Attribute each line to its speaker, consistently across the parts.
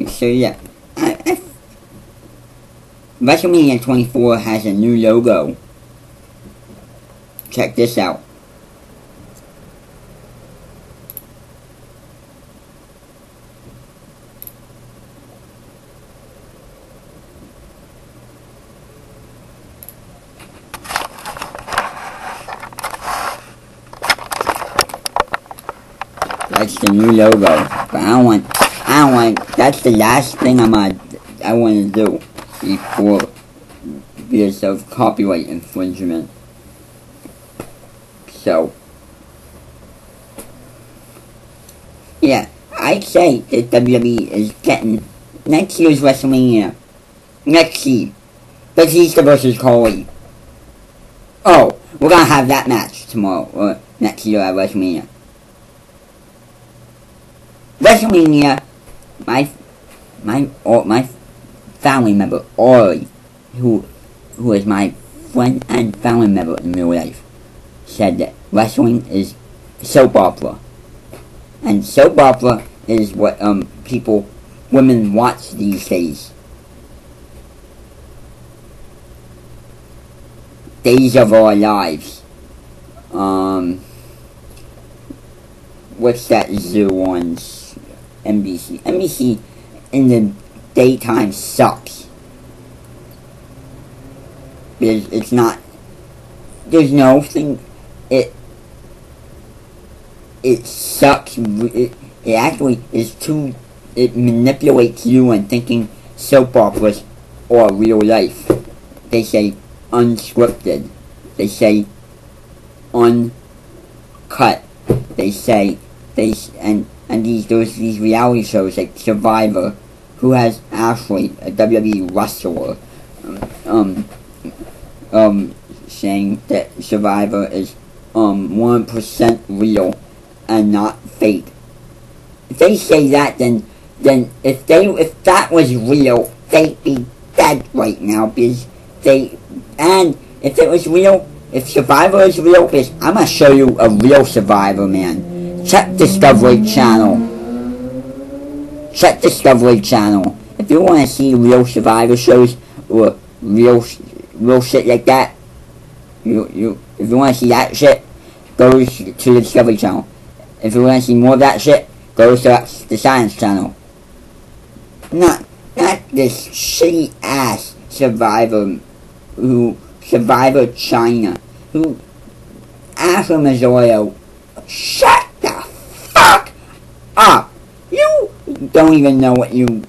Speaker 1: So yeah, WrestleMania 24 has a new logo. Check this out. That's the new logo. But I don't want, that's the last thing I want to do because of copyright infringement. So, yeah, I'd say that WWE is getting next year's WrestleMania. Let's see. Batista versus Cole. Oh, we're gonna have that match tomorrow, or next year at WrestleMania. WrestleMania, my family member, Ori, who is my friend and family member in real life, said that wrestling is soap opera. And soap opera is what women watch these days. Days of Our Lives. What's that zoo on NBC? NBC in the daytime sucks. Because it's not, there's no thing, it sucks, it actually is too, it manipulates you in thinking soap operas or real life. They say unscripted, they say uncut, they say, and there's these reality shows like Survivor, who has Ashley, a WWE wrestler, saying that Survivor is 1% real and not fake. If they say that, then if that was real, they'd be dead right now, because and if it was real, if Survivor is real, because I'm gonna show you a real Survivor, man. Check Discovery Channel. Check Discovery Channel. If you want to see real Survivor shows or real shit like that, if you want to see that shit, go to the Discovery Channel. If you want to see more of that shit, go to the Science Channel. Not this shitty ass Survivor China, who Ashley Mazzolio, shut the fuck up. You don't even know what you're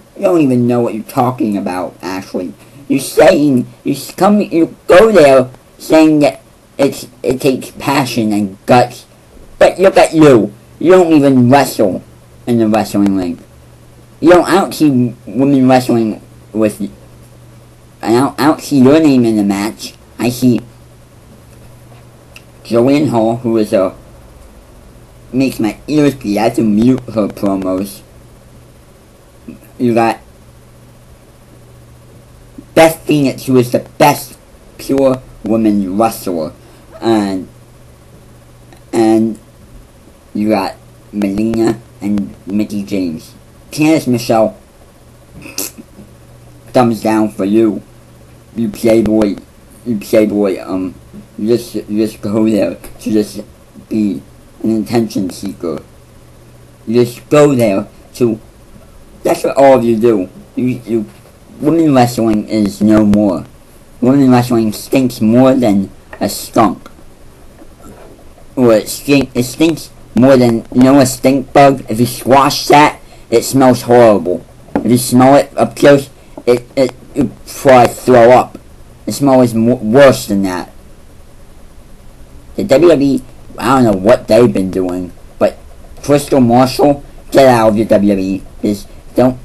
Speaker 1: talking about, Ashley. You go there saying that it takes passion and guts, but look at you. You don't even wrestle in the wrestling ring. I don't see women wrestling with you. I don't see your name in the match. I see Jillian Hall, who is makes my ears bleed. I have to mute her promos. You got Beth Phoenix, who is the best pure woman wrestler, and you got Melina and Mickey James. Candice Michelle, thumbs down for you. You playboy, you just go there to just be an attention seeker. You just go there to, that's what all of you do. Women wrestling is no more. Women wrestling stinks more than a skunk. Or it stinks more than, a stink bug? If you squash that, it smells horrible. If you smell it up close, you probably throw up. The smell is worse than that. The WWE, I don't know what they've been doing, but Crystal Marshall, get out of your WWE. Just don't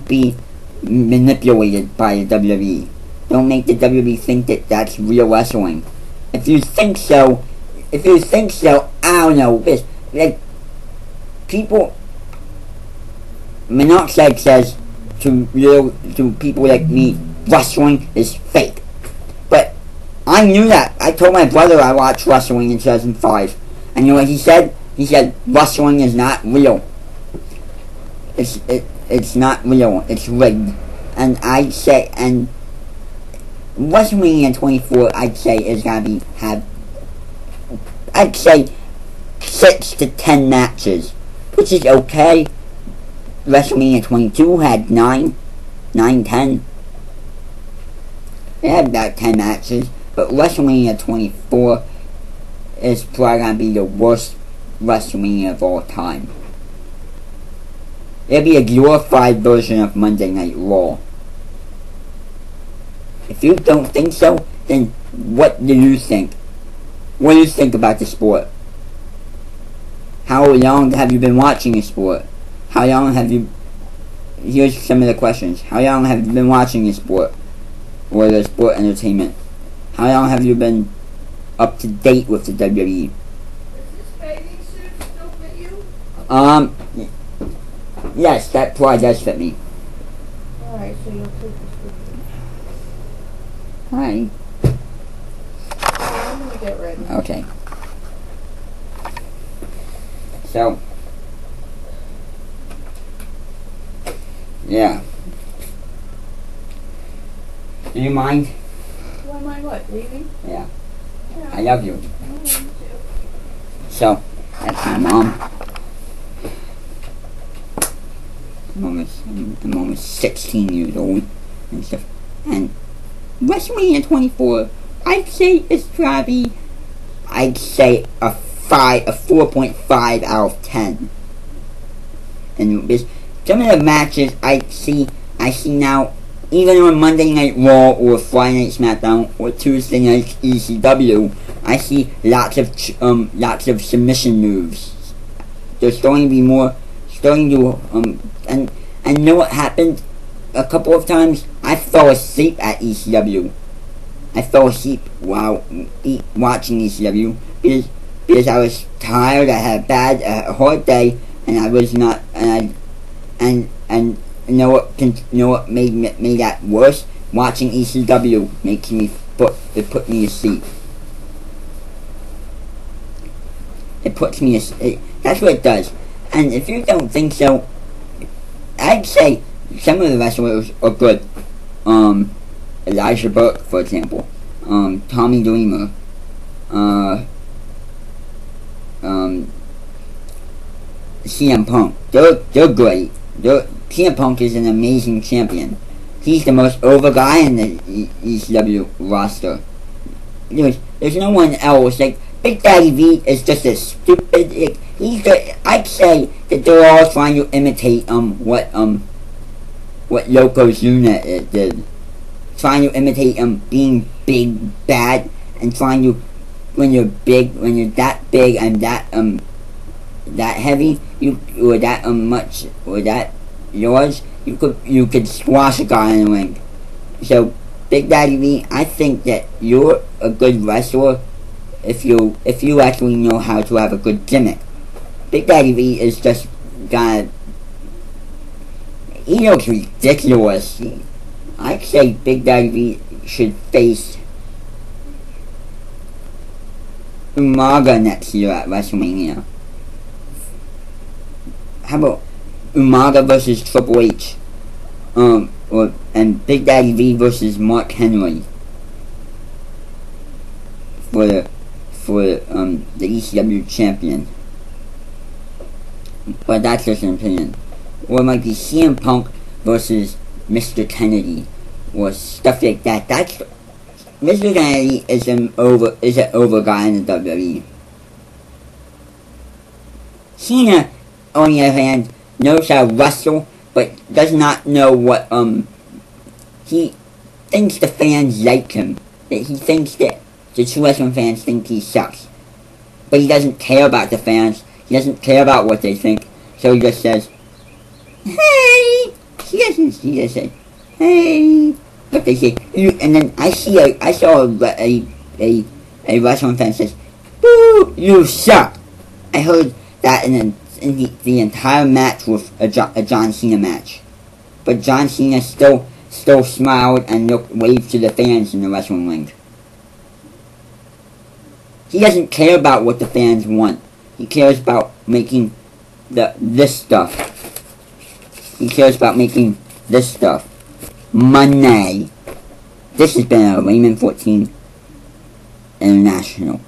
Speaker 1: be manipulated by the WWE. Don't make the WWE think that that's real wrestling. If you think so, I don't know. Like, people, Monoxide says to people like me, wrestling is fake. But I knew that. I told my brother I watched wrestling in 2005. And you know what he said? He said, wrestling is not real. it's not real. It's rigged. And I'd say, and WrestleMania 24, I'd say is gonna I'd say 6 to 10 matches, which is okay. WrestleMania 22 had 9, 10. It had about 10 matches, but WrestleMania 24 is probably gonna be the worst WrestleMania of all time. It'll be a glorified version of Monday Night Raw. If you don't think so, then what do you think? What do you think about the sport? How long have you been watching the sport? How long have you... Here's some of the questions. How long have you been watching the sport? Or the sport entertainment? How long have you been up to date with the WWE?
Speaker 2: Does this bathing suit still fit you?
Speaker 1: Yes, that probably does fit me.
Speaker 2: Alright, so you'll take this with you.
Speaker 1: Hi.
Speaker 2: I'm gonna get ready.
Speaker 1: Okay. So, yeah. Do you mind?
Speaker 2: Do I mind what? Leaving?
Speaker 1: Yeah.
Speaker 2: Yeah.
Speaker 1: I love you.
Speaker 2: I love you too.
Speaker 1: So, that's my mom. I'm almost 16 years old and stuff. And WrestleMania 24, I'd say it's probably, I'd say a 4.5 out of 10. And there's some of the matches I see now, even on Monday Night Raw or Friday Night SmackDown or Tuesday Night ECW, I see lots of submission moves. There's starting to be more, and you know what happened a couple of times? I fell asleep at ECW. I fell asleep while watching ECW because I was tired. I had a hard day, and I was not. And you know what made that worse? Watching ECW makes me put me to sleep. It puts me to that's what it does. And if you don't think so, I'd say some of the wrestlers are good. Elijah Burke, for example. Tommy Dreamer. CM Punk. They're great. CM Punk is an amazing champion. He's the most over guy in the ECW roster. There's no one else. Like, Big Daddy V is just a stupid... I'd say that they're all trying to imitate what Yokozuna did. Trying to imitate being big, bad, and trying to, when you're that big and that heavy, or that yours, you could squash a guy in the ring. So Big Daddy V, I think that you're a good wrestler if you actually know how to have a good gimmick. Big Daddy V is just he looks ridiculous. I'd say Big Daddy V should face Umaga next year at WrestleMania. How about Umaga versus Triple H? And Big Daddy V versus Mark Henry for the ECW champion. But that's just an opinion. Or it might be CM Punk versus Mr. Kennedy, or stuff like that. Mr. Kennedy is an over guy in the WWE. Cena, on the other hand, knows how to wrestle, but does not know what he thinks the fans like him. That he thinks that the true wrestling fans think he sucks, but he doesn't care about the fans. He doesn't care about what they think, so he just says, "Hey." He just say, "Hey." But they say, and then I saw a wrestling fan says, "Boo, you suck." I heard that in the entire match with a John Cena match, but John Cena still smiled and waved to the fans in the wrestling ring. He doesn't care about what the fans want. He cares about making this stuff. He cares about making this stuff. Money. This has been a Layman 14 International.